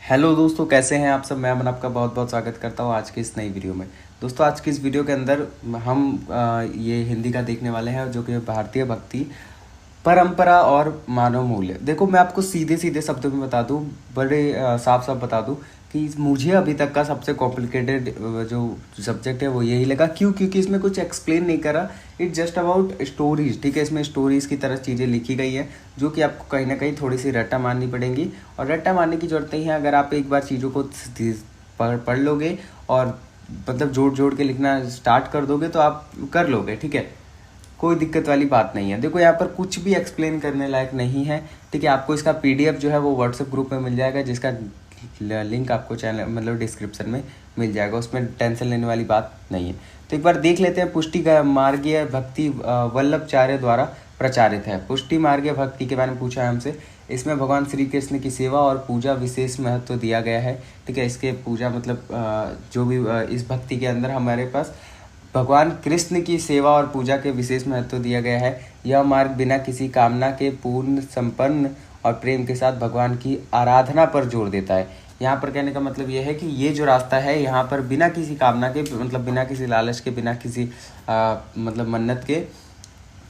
Hello दोस्तों, कैसे हैं आप सब। मैं अमन आपका बहुत बहुत स्वागत करता हूं आज की इस नई वीडियो में। दोस्तों, आज की इस वीडियो के अंदर हम ये हिंदी का देखने वाले हैं जो कि भारतीय भक्ति, परंपरा और मानव मूल्य। देखो, मैं आपको सीधे सीधे शब्दों में बता दूं, बड़े साफ साफ बता दूं कि मुझे अभी तक का सबसे कॉम्प्लिकेटेड जो सब्जेक्ट है वो यही लगा। क्यों? क्योंकि इसमें कुछ एक्सप्लेन नहीं करा। It's just about stories. ठीक है, इसमें स्टोरीज की तरह चीज़ें लिखी गई हैं जो कि आपको कहीं ना कहीं थोड़ी सी रट्टा मारनी पड़ेंगी। और रट्टा मारने की जरूरत नहीं है। अगर आप एक बार चीज़ों को पढ़ लोगे और मतलब जोड़ जोड़ के लिखना स्टार्ट कर दोगे तो आप कर लोगे। ठीक है, कोई दिक्कत वाली बात नहीं है। देखो, यहाँ पर कुछ भी एक्सप्लेन करने लायक नहीं है। ठीक है, आपको इसका पीडीएफ जो है वो व्हाट्सएप ग्रुप में मिल जाएगा, जिसका लिंक आपको चैनल मतलब डिस्क्रिप्शन में मिल जाएगा। उसमें टेंशन लेने वाली बात नहीं है। तो एक बार देख लेते हैं। पुष्टि मार्गीय भक्ति वल्लभाचार्य द्वारा प्रचारित है। पुष्टि मार्गीय भक्ति के बारे में पूछा है हमसे। इसमें भगवान श्री कृष्ण की सेवा और पूजा विशेष महत्व दिया गया है। ठीक है, इसके पूजा मतलब जो भी इस भक्ति के अंदर हमारे पास भगवान कृष्ण की सेवा और पूजा के विशेष महत्व दिया गया है। यह मार्ग बिना किसी कामना के पूर्ण संपन्न और प्रेम के साथ भगवान की आराधना पर जोर देता है। यहाँ पर कहने का मतलब यह है कि ये जो रास्ता है यहाँ पर बिना किसी कामना के मतलब बिना किसी लालच के, बिना किसी मतलब मन्नत के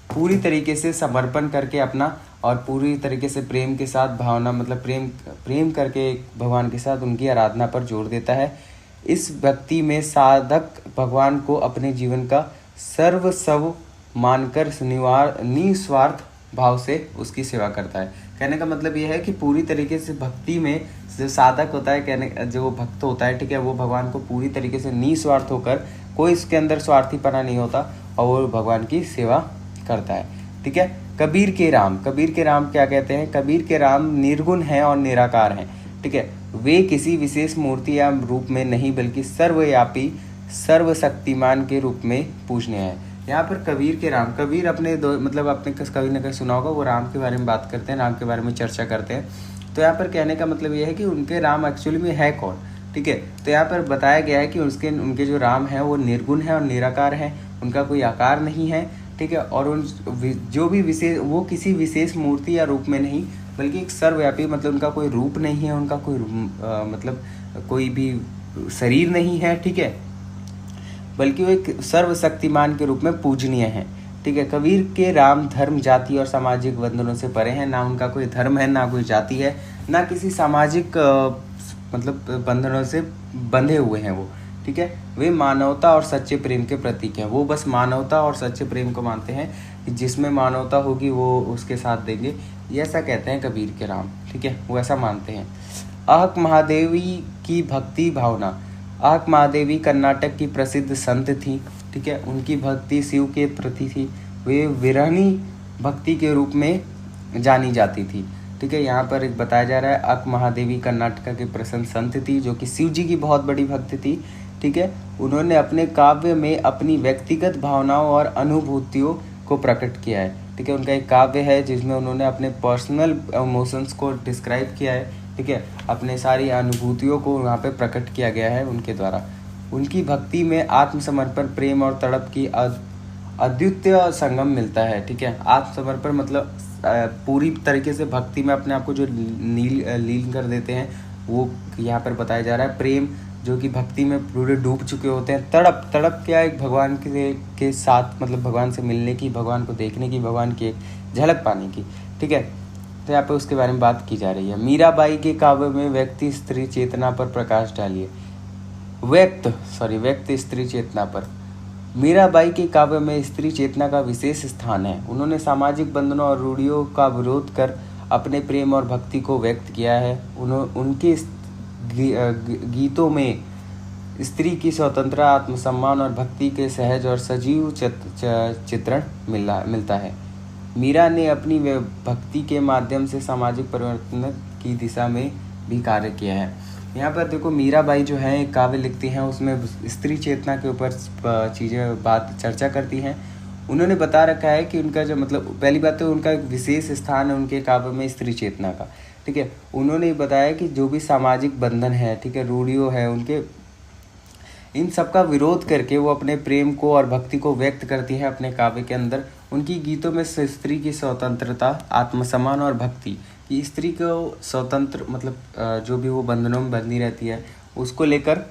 पूरी तरीके से समर्पण करके अपना और पूरी तरीके से प्रेम के साथ भावना मतलब प्रेम करके भगवान के साथ उनकी आराधना पर जोर देता है। इस भक्ति में साधक भगवान को अपने जीवन का सर्वस्व मानकर निस्वार्थ भाव से उसकी सेवा करता है। कहने का मतलब यह है कि पूरी तरीके से भक्ति में जो साधक होता है, कहने जो भक्त होता है, ठीक है, वो भगवान को पूरी तरीके से निस्वार्थ होकर, कोई इसके अंदर स्वार्थीपना नहीं होता और वो भगवान की सेवा करता है। ठीक है, कबीर के राम क्या कहते हैं? कबीर के राम निर्गुण हैं और निराकार हैं। ठीक है, वे किसी विशेष मूर्ति या रूप में नहीं बल्कि सर्वव्यापी सर्वशक्तिमान के रूप में पूजनीय है। यहाँ पर कबीर के राम, कबीर अपने मतलब आपने कभी ना कहीं सुना होगा, वो राम के बारे में बात करते हैं, राम के बारे में चर्चा करते हैं। तो यहाँ पर कहने का मतलब ये है कि उनके राम एक्चुअली में है कौन। ठीक है, तो यहाँ पर बताया गया है कि उनके जो राम है वो निर्गुण है और निराकार है, उनका कोई आकार नहीं है। ठीक है, और उन जो भी विशेष, वो किसी विशेष मूर्ति या रूप में नहीं बल्कि एक सर्वव्यापी, मतलब उनका कोई रूप नहीं है, उनका कोई मतलब कोई भी शरीर नहीं है। ठीक है, बल्कि वो एक सर्वशक्तिमान के रूप में पूजनीय है। ठीक है, कबीर के राम धर्म, जाति और सामाजिक बंधनों से परे हैं। ना उनका कोई धर्म है, ना कोई जाति है, ना किसी सामाजिक मतलब बंधनों से बंधे हुए हैं वो। ठीक है, वे मानवता और सच्चे प्रेम के प्रतीक हैं। वो बस मानवता और सच्चे प्रेम को मानते हैं कि जिसमें मानवता होगी वो उसके साथ देंगे, ये ऐसा कहते हैं कबीर के राम। ठीक है, वो ऐसा मानते हैं। अहक महादेवी की भक्ति भावना। अहक महादेवी कर्नाटक की प्रसिद्ध संत थी। ठीक है, उनकी भक्ति शिव के प्रति थी। वे विरहणी भक्ति के रूप में जानी जाती थी। ठीक है, यहाँ पर एक बताया जा रहा है, अहक महादेवी कर्नाटक की प्रसिद्ध संत थी जो कि शिव जी की बहुत बड़ी भक्त थी। ठीक है, उन्होंने अपने काव्य में अपनी व्यक्तिगत भावनाओं और अनुभूतियों को प्रकट किया है। ठीक है, उनका एक काव्य है जिसमें उन्होंने अपने पर्सनल इमोशंस को डिस्क्राइब किया है। ठीक है, अपने सारी अनुभूतियों को वहाँ पे प्रकट किया गया है उनके द्वारा। उनकी भक्ति में आत्मसमर्पण, प्रेम और तड़प की अद्वितीय संगम मिलता है। ठीक है, आत्मसमर्पण मतलब पूरी तरीके से भक्ति में अपने आप को जो लीन कर देते हैं, वो यहाँ पर बताया जा रहा है। प्रेम, जो कि भक्ति में पूरे डूब चुके होते हैं। तड़प क्या है? भगवान के साथ मतलब भगवान से मिलने की, भगवान को देखने की, भगवान की एक झलक पाने की। ठीक है, तो यहाँ पे उसके बारे में बात की जा रही है। मीराबाई के काव्य में व्यक्ति स्त्री चेतना पर प्रकाश डालिए। व्यक्त स्त्री चेतना पर। मीराबाई के काव्य में स्त्री चेतना का विशेष स्थान है। उन्होंने सामाजिक बंधनों और रूढ़ियों का विरोध कर अपने प्रेम और भक्ति को व्यक्त किया है। उनके गीतों में स्त्री की स्वतंत्रता, आत्मसम्मान और भक्ति के सहज और सजीव चित्रण मिलता है। मीरा ने अपनी भक्ति के माध्यम से सामाजिक परिवर्तन की दिशा में भी कार्य किया है। यहाँ पर देखो, मीराबाई जो है एक काव्य लिखती हैं, उसमें स्त्री चेतना के ऊपर चर्चा करती हैं। उन्होंने बता रखा है कि उनका जो मतलब पहली बात तो उनका एक विशेष स्थान है उनके काव्य में स्त्री चेतना का। ठीक है, उन्होंने बताया कि जो भी सामाजिक बंधन है, ठीक है, रूढ़ियों है, उनके इन सब का विरोध करके वो अपने प्रेम को और भक्ति को व्यक्त करती है अपने काव्य के अंदर। उनकी गीतों में स्त्री की स्वतंत्रता, आत्मसम्मान और भक्ति, कि स्त्री को स्वतंत्र मतलब जो भी वो बंधनों में बंधी रहती है उसको लेकर,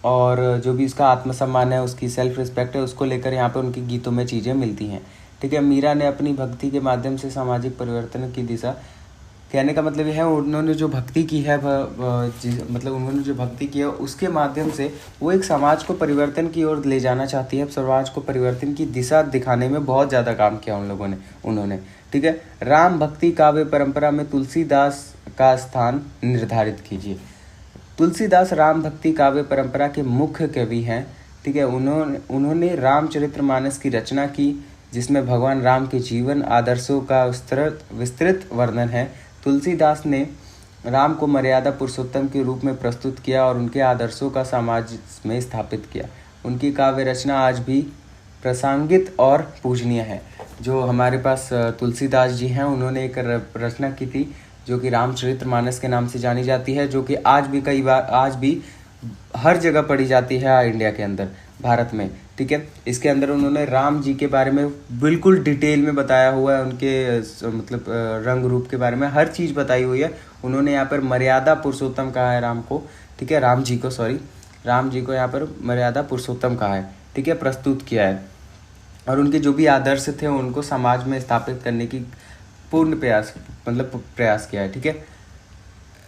और जो भी उसका आत्मसम्मान है, उसकी सेल्फ रिस्पेक्ट है, उसको लेकर यहाँ पे उनके गीतों में चीज़ें मिलती हैं। ठीक है, मीरा ने अपनी भक्ति के माध्यम से सामाजिक परिवर्तन की दिशा, कहने का मतलब यह है उन्होंने जो भक्ति की है मतलब उन्होंने जो भक्ति की है उसके माध्यम से वो एक समाज को परिवर्तन की ओर ले जाना चाहती है। समाज को परिवर्तन की दिशा दिखाने में बहुत ज़्यादा काम किया उन्होंने। ठीक है, राम भक्ति काव्य परंपरा में तुलसीदास का स्थान निर्धारित कीजिए। तुलसीदास राम भक्ति काव्य परंपरा के मुख्य कवि हैं। ठीक है, उन्होंने रामचरितमानस की रचना की, जिसमें भगवान राम के जीवन आदर्शों का विस्तृत वर्णन है। तुलसीदास ने राम को मर्यादा पुरुषोत्तम के रूप में प्रस्तुत किया और उनके आदर्शों का समाज में स्थापित किया। उनकी काव्य रचना आज भी प्रासंगिक और पूजनीय है। जो हमारे पास तुलसीदास जी हैं, उन्होंने एक रचना की थी जो कि रामचरितमानस के नाम से जानी जाती है, जो कि आज भी हर जगह पढ़ी जाती है इंडिया के अंदर, भारत में। ठीक है, इसके अंदर उन्होंने राम जी के बारे में बिल्कुल डिटेल में बताया हुआ है, उनके मतलब रंग रूप के बारे में हर चीज़ बताई हुई है। उन्होंने यहाँ पर मर्यादा पुरुषोत्तम कहा है राम को। ठीक है, राम जी को यहाँ पर मर्यादा पुरुषोत्तम कहा है। ठीक है, प्रस्तुत किया है, और उनके जो भी आदर्श थे उनको समाज में स्थापित करने की पूर्ण प्रयास किया है। ठीक है,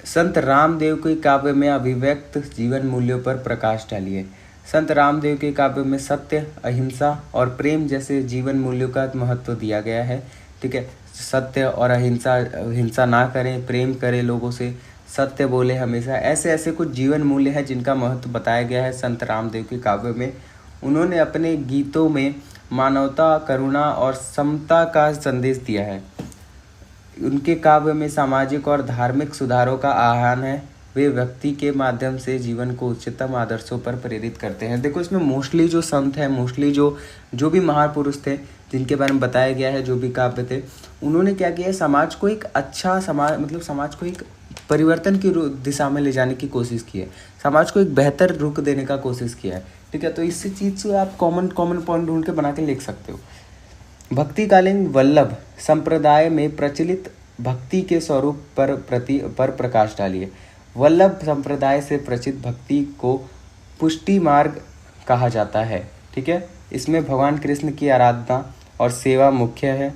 संत रामदेव के काव्य में अभिव्यक्त जीवन मूल्यों पर प्रकाश डालिए। संत रामदेव के काव्य में सत्य, अहिंसा और प्रेम जैसे जीवन मूल्यों का महत्व दिया गया है। ठीक है, सत्य और हिंसा ना करें, प्रेम करें लोगों से, सत्य बोले हमेशा, ऐसे कुछ जीवन मूल्य हैं जिनका महत्व बताया गया है संत रामदेव के काव्य में। उन्होंने अपने गीतों में मानवता, करुणा और समता का संदेश दिया है। उनके काव्य में सामाजिक और धार्मिक सुधारों का आह्वान है। वे व्यक्ति के माध्यम से जीवन को उच्चतम आदर्शों पर प्रेरित करते हैं। देखो, इसमें मोस्टली जो संत हैं, मोस्टली जो भी महापुरुष थे जिनके बारे में बताया गया है, जो भी काव्य थे, उन्होंने क्या किया है, समाज को एक अच्छा समाज को एक परिवर्तन की दिशा में ले जाने की कोशिश की है, समाज को एक बेहतर रुख देने का कोशिश किया है। ठीक है, तो इस चीज़ से आप कॉमन पॉइंट ढूंढ के बना के लिख सकते हो। भक्तिकालीन वल्लभ संप्रदाय में प्रचलित भक्ति के स्वरूप पर प्रकाश डालिए। वल्लभ संप्रदाय से प्रचलित भक्ति को पुष्टि मार्ग कहा जाता है। ठीक है, इसमें भगवान कृष्ण की आराधना और सेवा मुख्य है।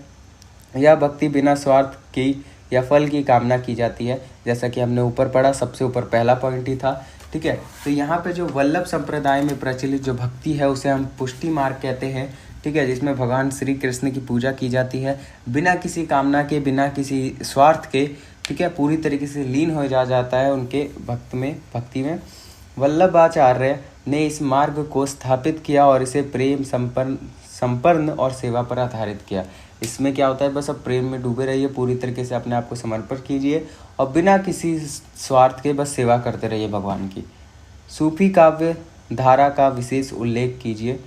यह भक्ति बिना स्वार्थ की या फल की कामना की जाती है, जैसा कि हमने ऊपर पढ़ा, सबसे ऊपर पहला पॉइंट ही था। ठीक है, तो यहाँ पे जो वल्लभ संप्रदाय में प्रचलित जो भक्ति है उसे हम पुष्टि मार्ग कहते हैं। ठीक है, जिसमें भगवान श्री कृष्ण की पूजा की जाती है बिना किसी कामना के, बिना किसी स्वार्थ के। ठीक है, पूरी तरीके से लीन हो जाता है उनके भक्ति में। वल्लभाचार्य ने इस मार्ग को स्थापित किया और इसे प्रेम संपन्न और सेवा पर आधारित किया। इसमें क्या होता है, बस अब प्रेम में डूबे रहिए, पूरी तरीके से अपने आप को समर्पण कीजिए और बिना किसी स्वार्थ के बस सेवा करते रहिए भगवान की। सूफी काव्य धारा का विशेष उल्लेख कीजिए।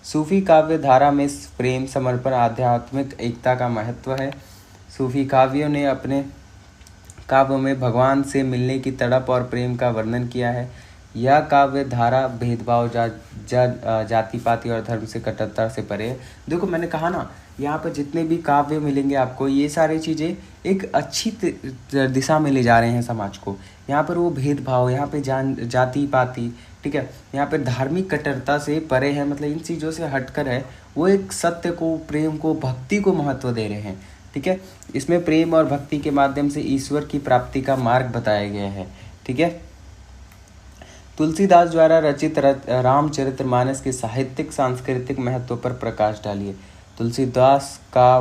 सूफी काव्य धारा में प्रेम, समर्पण, आध्यात्मिक एकता का महत्व है। सूफी काव्यों ने अपने काव्य में भगवान से मिलने की तड़प और प्रेम का वर्णन किया है। यह काव्य धारा भेदभाव, जाति पाति और धर्म से कट्टरता से परे है। देखो, मैंने कहा ना, यहाँ पर जितने भी काव्य मिलेंगे आपको, ये सारी चीज़ें एक अच्छी दिशा में ले जा रहे हैं समाज को। यहाँ पर वो भेदभाव, यहाँ पे जाति पाति, ठीक है, यहाँ पे धार्मिक कट्टरता से परे है, मतलब इन चीज़ों से हटकर है, वो एक सत्य को, प्रेम को, भक्ति को महत्व दे रहे हैं। ठीक है, इसमें प्रेम और भक्ति के माध्यम से ईश्वर की प्राप्ति का मार्ग बताया गया है। ठीक है, तुलसीदास द्वारा रचित रामचरितमानस के साहित्यिक सांस्कृतिक महत्व पर प्रकाश डालिए। तुलसीदास का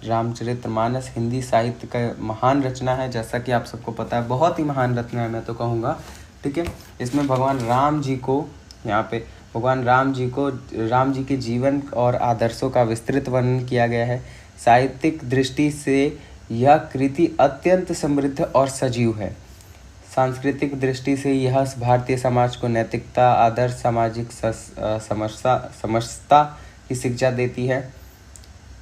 रामचरितमानस हिंदी साहित्य का महान रचना है, जैसा कि आप सबको पता है, बहुत ही महान रचना है मैं तो कहूँगा। ठीक है, इसमें भगवान राम जी के जीवन और आदर्शों का विस्तृत वर्णन किया गया है। साहित्यिक दृष्टि से यह कृति अत्यंत समृद्ध और सजीव है। सांस्कृतिक दृष्टि से यह भारतीय समाज को नैतिकता, आदर्श, सामाजिक समरसता की शिक्षा देती है।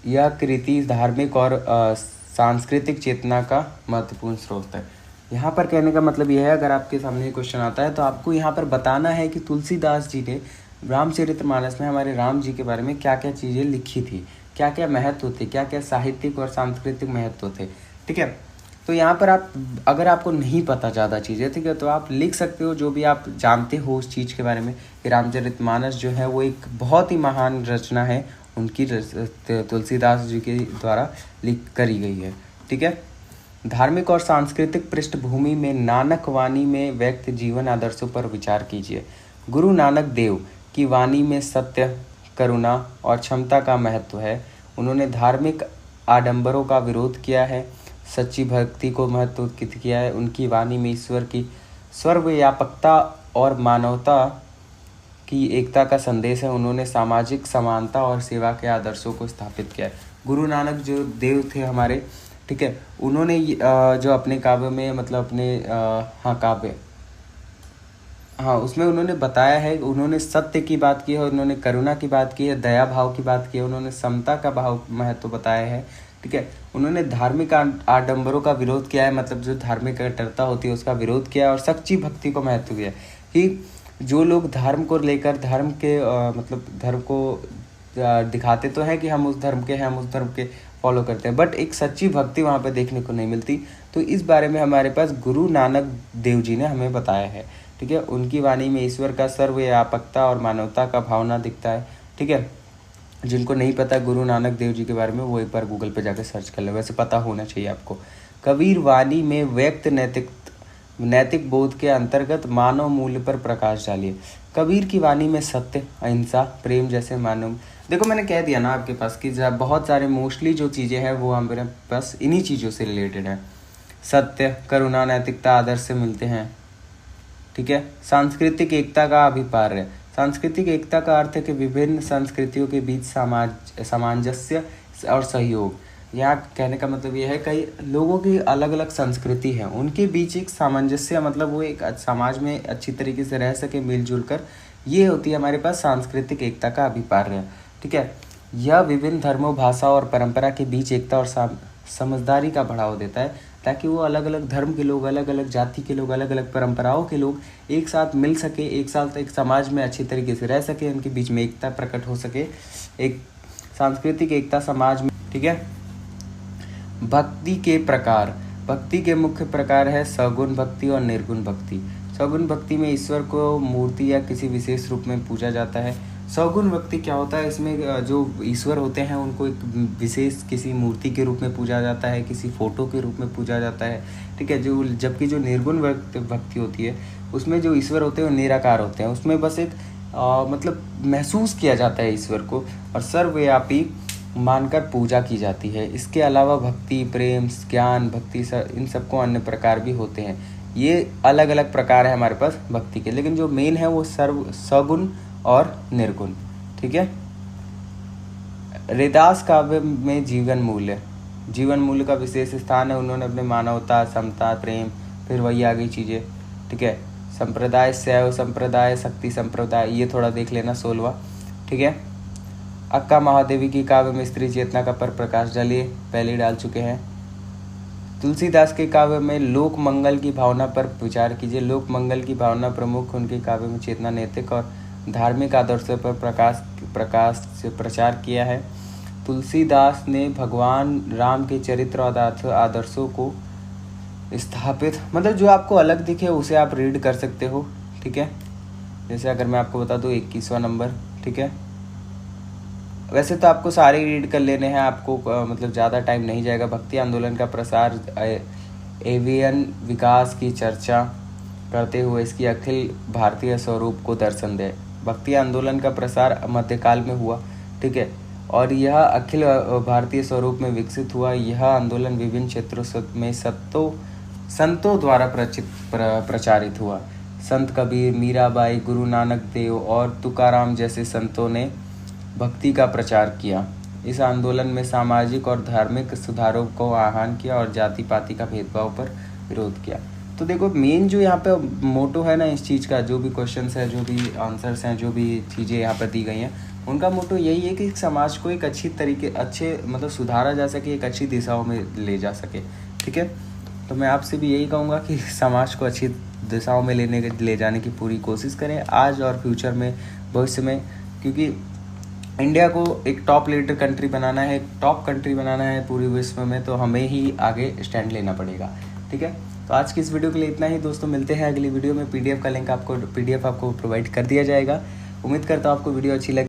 यह कृति धार्मिक और सांस्कृतिक चेतना का महत्वपूर्ण स्रोत है। यहाँ पर कहने का मतलब यह है, अगर आपके सामने क्वेश्चन आता है तो आपको यहाँ पर बताना है कि तुलसीदास जी ने रामचरितमानस में हमारे राम जी के बारे में क्या क्या चीज़ें लिखी थी, क्या क्या महत्व थे, क्या क्या साहित्यिक और सांस्कृतिक महत्व थे। ठीक है, तो यहाँ पर आप अगर आपको नहीं पता ज़्यादा चीज़ें, ठीक है, तो आप लिख सकते हो जो भी आप जानते हो उस चीज़ के बारे में कि रामचरितमानस जो है वो एक बहुत ही महान रचना है, उनकी तुलसीदास जी के द्वारा लिख करी गई है। ठीक है। धार्मिक और सांस्कृतिक पृष्ठभूमि में नानक वाणी में व्यक्त जीवन आदर्शों पर विचार कीजिए। गुरु नानक देव की वाणी में सत्य, करुणा और क्षमता का महत्व है। उन्होंने धार्मिक आडंबरों का विरोध किया है, सच्ची भक्ति को महत्व किया है। उनकी वाणी में ईश्वर की सर्वव्यापकता और मानवता की एकता का संदेश है। उन्होंने सामाजिक समानता और सेवा के आदर्शों को स्थापित किया है। गुरु नानक जो देव थे हमारे, ठीक है, उन्होंने जो अपने काव्य में मतलब अपने काव्य, उसमें उन्होंने बताया है, उन्होंने सत्य की बात की है, उन्होंने करुणा की बात की है, दया भाव की बात की है, उन्होंने समता का भाव महत्व बताया है। ठीक है। उन्होंने धार्मिक आडंबरों का विरोध किया है, मतलब जो धार्मिक कट्टरता होती है उसका विरोध किया है, और सच्ची भक्ति को महत्व दिया है कि जो लोग धर्म को लेकर धर्म के मतलब धर्म को दिखाते तो हैं कि हम उस धर्म के हैं, हम उस धर्म के फॉलो करते हैं, बट एक सच्ची भक्ति वहाँ पे देखने को नहीं मिलती। तो इस बारे में हमारे पास गुरु नानक देव जी ने हमें बताया है। ठीक है। उनकी वाणी में ईश्वर का सर्वव्यापकता और मानवता का भावना दिखता है। ठीक है। जिनको नहीं पता गुरु नानक देव जी के बारे में, वो एक बार गूगल पे जाकर सर्च कर ले, वैसे पता होना चाहिए आपको। कबीर वाणी में व्यक्त नैतिक बोध के अंतर्गत मानव मूल्य पर प्रकाश डालिए। कबीर की वाणी में सत्य, अहिंसा, प्रेम जैसे मानव, देखो मैंने कह दिया ना आपके पास कि बहुत सारे मोस्टली जो चीज़ें हैं वो हमारे पास इन्हीं चीज़ों से रिलेटेड है। सत्य, करुणा, नैतिकता, आदर्श से मिलते हैं। ठीक है। सांस्कृतिक एकता का अभिप्राय। सांस्कृतिक एकता का अर्थ है कि विभिन्न संस्कृतियों के बीच सामंजस्य और सहयोग। यहाँ कहने का मतलब ये है कई लोगों की अलग अलग संस्कृति है, उनके बीच एक सामंजस्य, मतलब वो एक समाज में अच्छी तरीके से रह सके मिलजुल कर, ये होती है हमारे पास सांस्कृतिक एकता का अभिप्राय। ठीक है। यह विभिन्न धर्मों, भाषा और परंपरा के बीच एकता और समझदारी का बढ़ावा देता है, ताकि वो अलग अलग धर्म के लोग, अलग अलग जाति के लोग, अलग अलग परंपराओं के लोग एक साथ मिल सके, एक साथ एक समाज में अच्छी तरीके से रह सके, उनके बीच में एकता प्रकट हो सके, एक सांस्कृतिक एकता समाज में। ठीक है। भक्ति के प्रकार। भक्ति के मुख्य प्रकार है सगुण भक्ति और निर्गुण भक्ति। सगुण भक्ति में ईश्वर को मूर्ति या किसी विशेष रूप में पूजा जाता है। सगुण भक्ति क्या होता है, इसमें जो ईश्वर होते हैं उनको एक विशेष किसी मूर्ति के रूप में पूजा जाता है, किसी फोटो के रूप में पूजा जाता है। ठीक है। जबकि जो निर्गुण भक्ति होती है उसमें जो ईश्वर होते हैं वो निराकार होते हैं, उसमें बस एक मतलब महसूस किया जाता है ईश्वर को और सर्वव्यापी मानकर पूजा की जाती है। इसके अलावा भक्ति, प्रेम, ज्ञान, भक्ति इन सबको अन्य प्रकार भी होते हैं। ये अलग अलग प्रकार है हमारे पास भक्ति के, लेकिन जो मेन है वो सगुण और निर्गुण। ठीक है। रैदास काव्य में जीवन मूल्य का विशेष स्थान है। उन्होंने अपने मानवता, समता, प्रेम, फिर वही आगे चीज़ें। ठीक है। संप्रदाय, शैव संप्रदाय, शक्ति संप्रदाय, ये थोड़ा देख लेना 16वां। ठीक है। अक्का महादेवी की काव्य में स्त्री चेतना का पर प्रकाश डालिए, पहले डाल चुके हैं। तुलसीदास के काव्य में लोक मंगल की भावना पर विचार कीजिए। लोक मंगल की भावना प्रमुख, उनके काव्य में चेतना, नैतिक और धार्मिक आदर्शों पर प्रकाश से प्रचार किया है। तुलसीदास ने भगवान राम के चरित्र और आदर्शों को स्थापित, मतलब जो आपको अलग दिखे उसे आप रीड कर सकते हो। ठीक है। जैसे अगर मैं आपको बता दूं 21वां नंबर। ठीक है। वैसे तो आपको सारे रीड कर लेने हैं, आपको मतलब ज़्यादा टाइम नहीं जाएगा। भक्ति आंदोलन का प्रसार, एवियन विकास की चर्चा करते हुए इसकी अखिल भारतीय स्वरूप को दर्शन दे। भक्ति आंदोलन का प्रसार मध्यकाल में हुआ। ठीक है। और यह अखिल भारतीय स्वरूप में विकसित हुआ। यह आंदोलन विभिन्न क्षेत्रों में संतों द्वारा प्रचारित हुआ। संत कबीर, मीराबाई, गुरु नानक देव और तुकाराम जैसे संतों ने भक्ति का प्रचार किया। इस आंदोलन में सामाजिक और धार्मिक सुधारों को आह्वान किया और जाति पाति का भेदभाव पर विरोध किया। तो देखो मेन जो यहाँ पे मोटो है ना इस चीज़ का, जो भी क्वेश्चंस है, जो भी आंसर्स हैं, जो भी चीज़ें यहाँ पर दी गई हैं, उनका मोटो यही है कि समाज को एक अच्छे मतलब सुधारा जा सके, एक अच्छी दिशाओं में ले जा सके। ठीक है। तो मैं आपसे भी यही कहूँगा कि समाज को अच्छी दिशाओं में ले जाने की पूरी कोशिश करें आज और फ्यूचर में, भविष्य में, क्योंकि इंडिया को एक टॉप लीडर कंट्री बनाना है, एक टॉप कंट्री बनाना है पूरे विश्व में, तो हमें ही आगे स्टैंड लेना पड़ेगा। ठीक है, तो आज की इस वीडियो के लिए इतना ही दोस्तों। मिलते हैं अगली वीडियो में। पीडीएफ का लिंक आपको प्रोवाइड कर दिया जाएगा। उम्मीद करता हूँ आपको वीडियो अच्छी लगी।